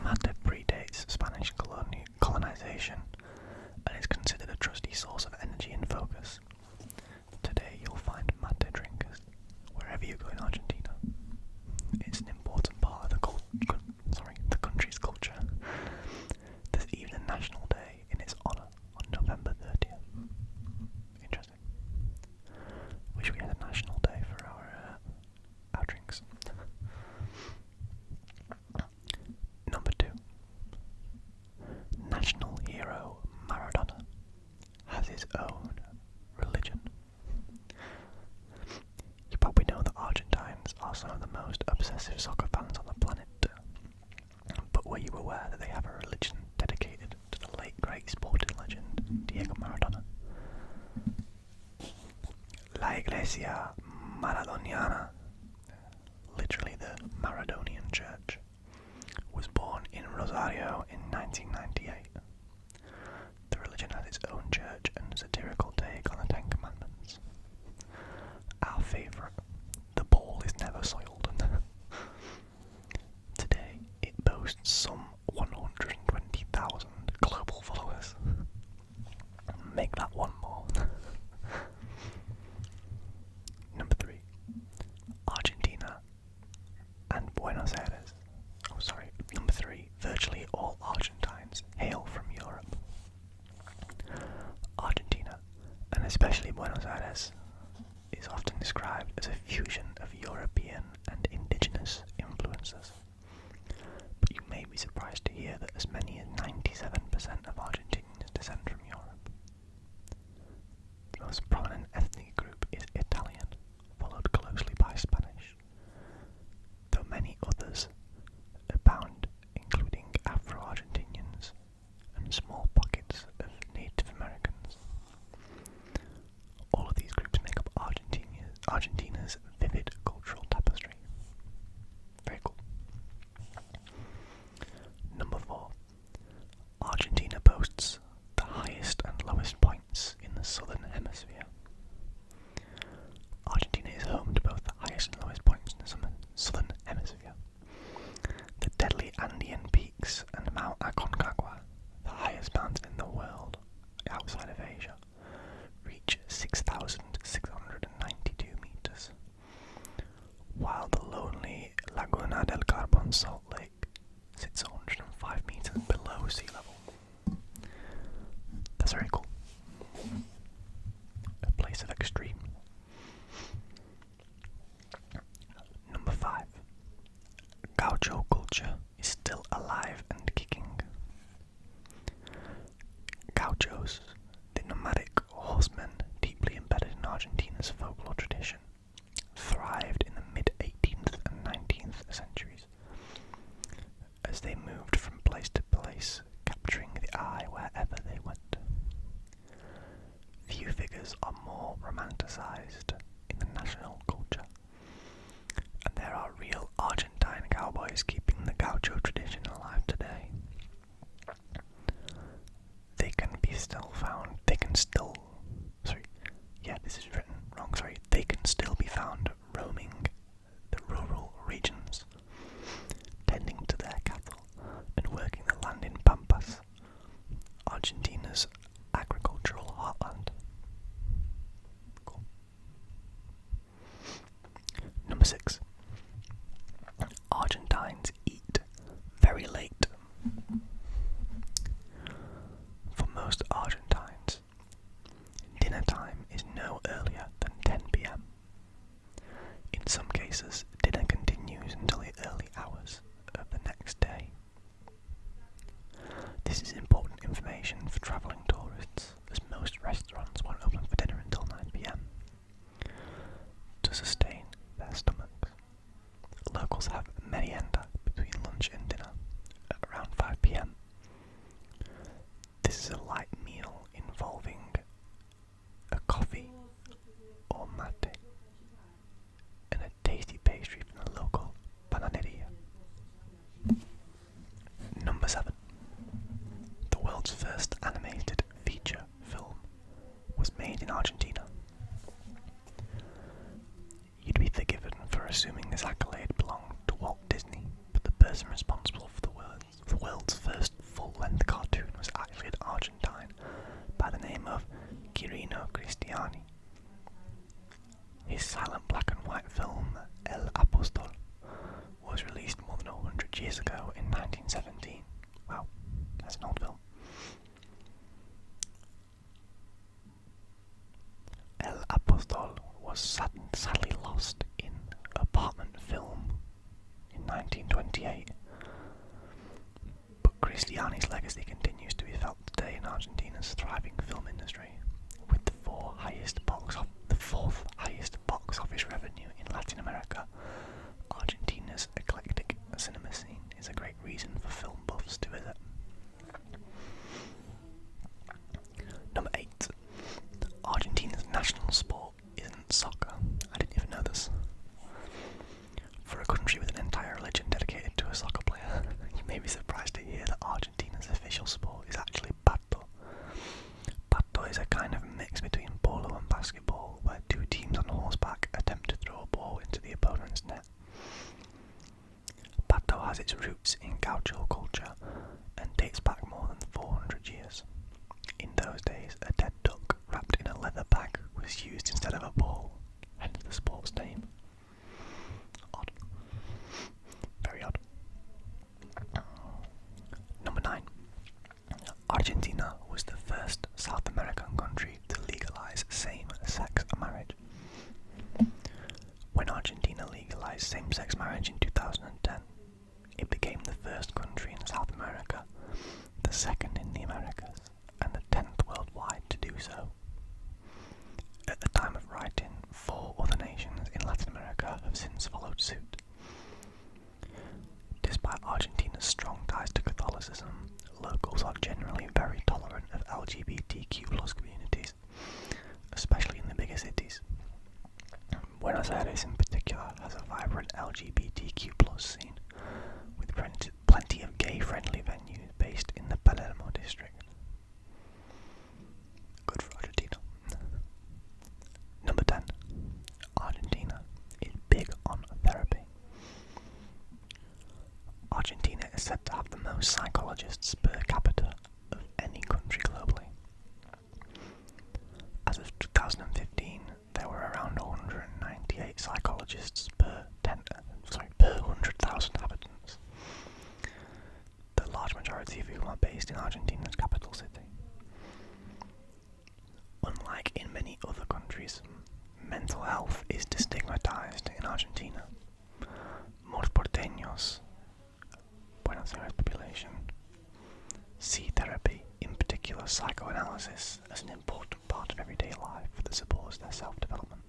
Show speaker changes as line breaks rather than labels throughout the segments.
Mate predates Spanish colonization and is considered a trusty source of energy and focus. Today you'll find mate drinkers wherever you go in Argentina. It's an important part of the country's culture. There's even a national day in its honour on November 30th. Interesting. Wish we had a national day for our drinks. Number 2. National hero Maradona has his own religion. You probably know that Argentines are some of the most obsessive soccer fans on the planet. But were you aware that they have a religion dedicated to the late great sporting legend Diego Maradona? La Iglesia Maradoniana, literally the Maradonian Church, was born in Rosario in 1998. The religion has its own church and satirical take on the Ten Commandments. Our favourite, the ball is never soiled. Today, it boasts some 120,000 global followers. Make that one more. Number 3. Argentina and Buenos Aires. Number 3. Virtually all Argentines hail from Europe. Argentina, and especially Buenos Aires, is often described as a fusion of European and indigenous influences. But you may be surprised to hear that as many as 97% of Argentinians descend from Europe. The most prominent ethnic group is Italian, followed closely by Spanish, though many others abound, including Afro-Argentinians and small pockets of Native Americans. All of these groups make up Argentina's vivid cultural tapestry. Very cool. Number 4. Argentina boasts the highest and lowest points in the southern hemisphere. Argentina is home to both the highest and lowest points in the southern hemisphere. The deadly Andean peaks and Mount Aconcagua, the highest mountain in the world outside of Asia, reach 6,692 meters, while the lonely Laguna del Carbon Salt Lake sits 105 meters below sea level. That's very cool. A place of extreme. Number 5. Gaucho culture is still alive and kicking. Gauchos, the nomadic horsemen deeply embedded in Argentina's folklore tradition, thrived in the mid-18th and 19th centuries as they moved from place to place, capturing the eye wherever they went. Few figures are more romanticized in the national culture, and there are real Argentine cowboys keeping the gaucho tradition alive today. They can still be found roaming the rural regions, tending to their cattle and working the land in Pampas, Argentina's agricultural heartland. Cool. Number 6. Argentines eat very late. For most Argentines, dinner time is no earlier than 10 p.m. In some cases, dinner continues until the early hours of the next day. This is important information for travelling tourists, as most restaurants won't open for dinner until 9 p.m. to sustain their stomachs. Locals have merienda between lunch and dinner at around 5 p.m. This is a light meal involving a coffee or mate and a tasty pastry from the local panaderia. Number 7. The world's first animated feature film was made 1917. Wow, that's an old film. El Apostol was sadly lost in apartment film in 1928, but Cristiani's legacy continues to be felt today in Argentina's thriving film industry, with the fourth highest box office revenue in Latin America. Argentina's eclectic cinema scene is a great reason for film buffs to visit. Number 8. Argentina's national sport isn't soccer. I didn't even know this. For a country with an entire religion dedicated to a soccer player, you may be surprised to hear that Argentina's official sport is actually pato. Pato is a kind of mix between polo and basketball, where two teams on horseback attempt to throw a ball into the opponent's net. Pato has its roots in gaucho culture and dates back more than 400 years. In those days, a dead duck wrapped in a leather bag was used instead of a ball, hence the sport's name. Odd. Very odd. Number 9. Argentina was the first South American country to legalize same-sex marriage. When Argentina legalized same-sex marriage in 2010, it became the first country in South America, the second in the Americas, and the 10th worldwide to do so. At the time of writing, 4 other nations in Latin America have since followed suit. Despite Argentina's strong ties to Catholicism, locals are generally very tolerant of LGBTQ+ communities, especially in the bigger cities. Buenos Aires in particular has a vibrant LGBTQ+ scene, with plenty of gay-friendly venues based in the Palermo district. Good for Argentina. Number 10. Argentina is big on therapy. Argentina is said to have the most psychologists per capita of any country globally. As of 2015, there were around 198 psychologists per 100,000 inhabitants. The large majority of whom are based in Argentina's capital city. Unlike in many other countries, mental health is destigmatized in Argentina. Most porteños, Buenos Aires population, see therapy, in particular psychoanalysis, as an important part of everyday life that supports their self-development.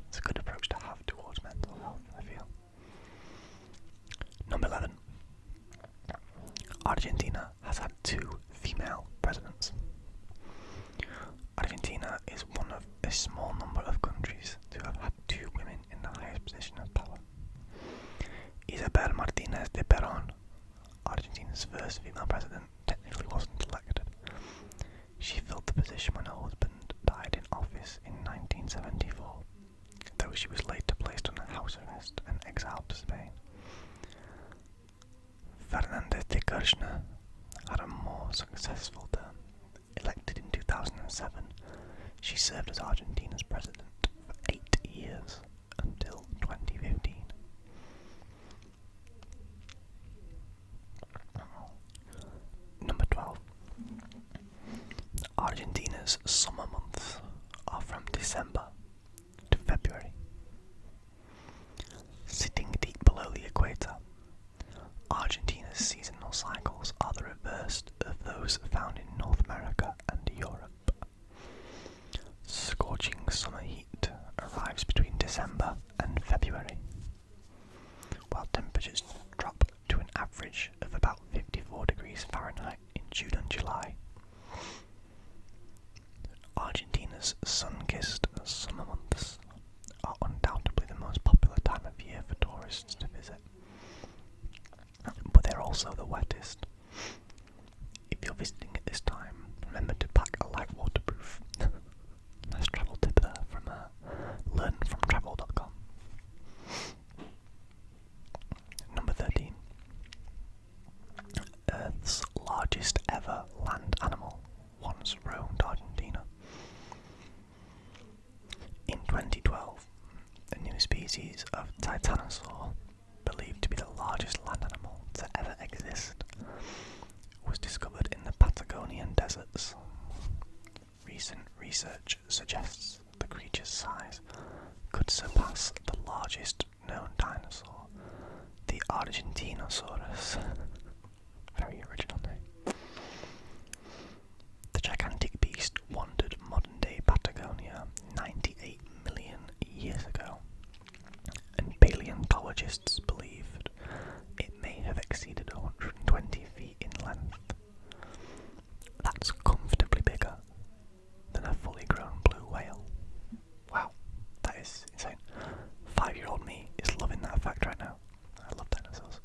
It's a good approach to have towards mental health, I feel. Number 11. Argentina has had 2 female presidents. Argentina is one of a small number of countries to have had 2 women in the highest position of power. Isabel Martinez de Perón, Argentina's first female president, technically wasn't elected. She filled the position when her husband died in office in 1974, though she was later placed under house arrest and exiled to Spain. Fernández de Kirchner had a more successful term. Elected in 2007, she served as Argentina's president for 8 years until 2015. Number 12. Argentina's summer months are from December to February. Sitting deep below the equator, Argentina's seasonal cycles are the reverse of those found in North America and Europe. Scorching summer heat arrives between December and February, while temperatures drop to an average of about 54 degrees Fahrenheit in June and July. Argentina's sun-kissed summer months are undoubtedly the most popular time of year for tourists to visit, but they're also the wettest. If you're visiting at this time, remember to pack a light waterproof. Nice travel tip there from learnfromtravel.com. Number 13. Earth's largest ever land animal once roamed Argentina. In 2012, a new species of titanosaur, believed to be the largest land animal to exist was discovered in the Patagonian deserts. Recent research suggests the creature's size could surpass the largest known dinosaur, the Argentinosaurus. Very original name. The gigantic beast wandered modern-day Patagonia 98 million years ago, and paleontologists believed it may have exceeded 120 feet in length. That's comfortably bigger than a fully grown blue whale. Wow, that is insane. 5-year-old me is loving that fact right now. I love dinosaurs.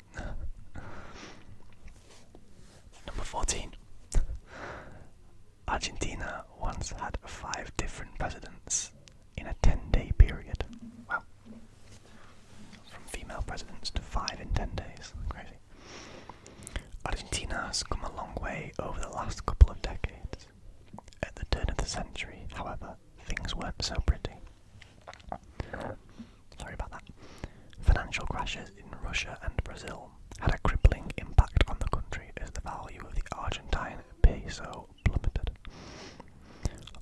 Number 14. Argentina once had 5 different presidents in a 10-day period. Wow. From female presidents to 5 in 10 days. Crazy. Argentina has come a long way over the last couple of decades. At the turn of the century, however, things weren't so pretty. Sorry about that. Financial crashes in Russia and Brazil had a crippling impact on the country as the value of the Argentine peso plummeted.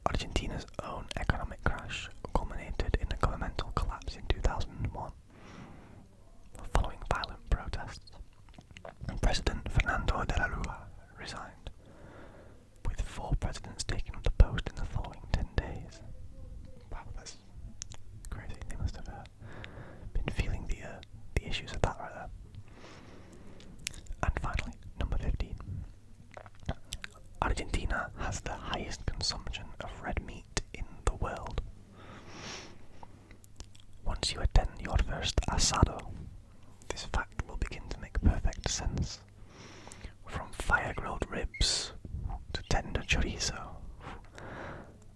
Argentina's own economic crash culminated in a governmental collapse in 2001. Following violent protests, President Fernando de la Rúa resigned, with 4 presidents taking up the post in the following 10 days. Wow, that's crazy. They must have been feeling the issues of that right there. And finally, number 15. Argentina has the highest consumption of red meat in the world. Once you attend your first asado, this fact will begin to make perfect sense. From fire-grilled ribs to tender chorizo,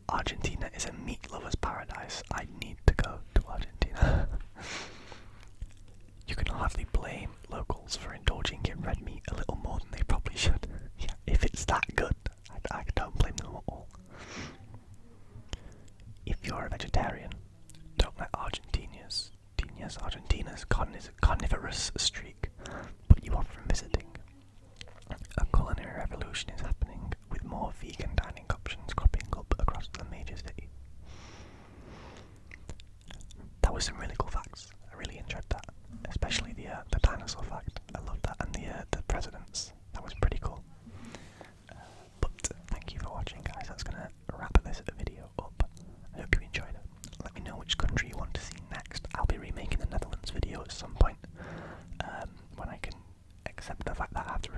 Argentina is a meat lover's paradise. I need to go to Argentina. You can hardly blame locals for indulging in red meat a little more than they probably should. Yeah, if it's that good, I don't blame them at all. If you're a vegetarian, don't let Argentina's carnivorous streak put you off from visiting. A culinary revolution is happening, with more vegan dining options cropping up across the major cities. That was some really cool facts. I really enjoyed that, especially the dinosaur fact. I love that, and the presidents. That was pretty cool. But thank you for watching, guys. That's gonna wrap this video up. I hope you enjoyed it. Let me know which country you want to see next. I'll be remaking the Netherlands video at some point when I can accept the fact that I have to